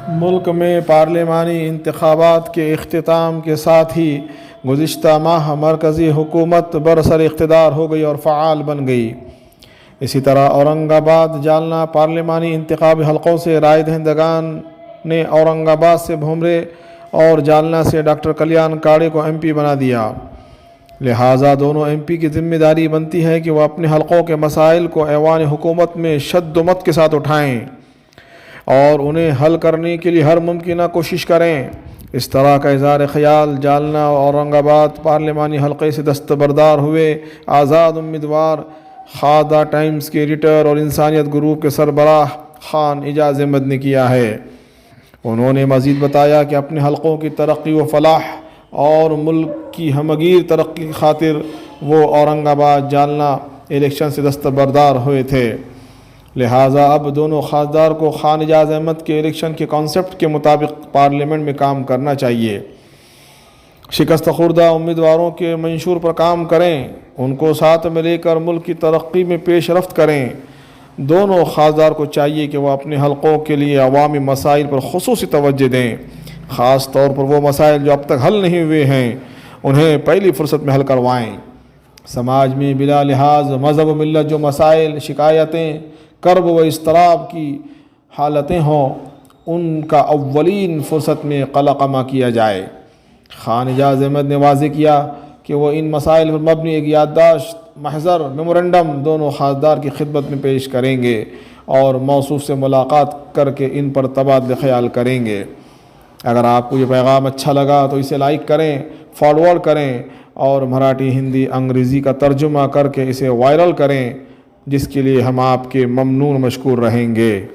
ملک میں پارلیمانی انتخابات کے اختتام کے ساتھ ہی گزشتہ ماہ مرکزی حکومت برسر اقتدار ہو گئی اور فعال بن گئی۔ اسی طرح اورنگ آباد جالنہ پارلیمانی انتخابی حلقوں سے رائے دہندگان نے اورنگ آباد سے بھومرے اور جالنہ سے ڈاکٹر کلیان کاڑے کو ایم پی بنا دیا۔ لہٰذا دونوں ایم پی کی ذمہ داری بنتی ہے کہ وہ اپنے حلقوں کے مسائل کو ایوان حکومت میں شد و مت کے ساتھ اٹھائیں اور انہیں حل کرنے کے لیے ہر ممکنہ کوشش کریں۔ اس طرح کا اظہار خیال جالنہ اور اورنگ آباد پارلیمانی حلقے سے دستبردار ہوئے آزاد امیدوار خادہ ٹائمز کے ایڈیٹر اور انسانیت گروپ کے سربراہ خان اعجاز احمد نے کیا ہے۔ انہوں نے مزید بتایا کہ اپنے حلقوں کی ترقی و فلاح اور ملک کی ہمگیر ترقی کی خاطر وہ اورنگ آباد جالنہ الیکشن سے دستبردار ہوئے تھے، لہٰذا اب دونوں خاصدار کو خان اعجاز احمد کے الیکشن کے کانسیپٹ کے مطابق پارلیمنٹ میں کام کرنا چاہیے۔ شکست خوردہ امیدواروں کے منشور پر کام کریں، ان کو ساتھ میں لے کر ملک کی ترقی میں پیش رفت کریں۔ دونوں خاصدار کو چاہیے کہ وہ اپنے حلقوں کے لیے عوامی مسائل پر خصوصی توجہ دیں، خاص طور پر وہ مسائل جو اب تک حل نہیں ہوئے ہیں انہیں پہلی فرصت میں حل کروائیں۔ سماج میں بلا لحاظ مذہب و ملت جو مسائل، شکایتیں، کرب و اضطراب کی حالتیں ہوں ان کا اولین فرصت میں قلقمہ کیا جائے۔ خان اعجاز احمد نے واضح کیا کہ وہ ان مسائل پر مبنی ایک یادداشت محضر میمورنڈم دونوں خاصدار کی خدمت میں پیش کریں گے اور موصوف سے ملاقات کر کے ان پر تبادلہ خیال کریں گے۔ اگر آپ کو یہ پیغام اچھا لگا تو اسے لائک کریں، فارورڈ کریں اور مراٹھی، ہندی، انگریزی کا ترجمہ کر کے اسے وائرل کریں، جس کے لیے ہم آپ کے ممنون مشکور رہیں گے۔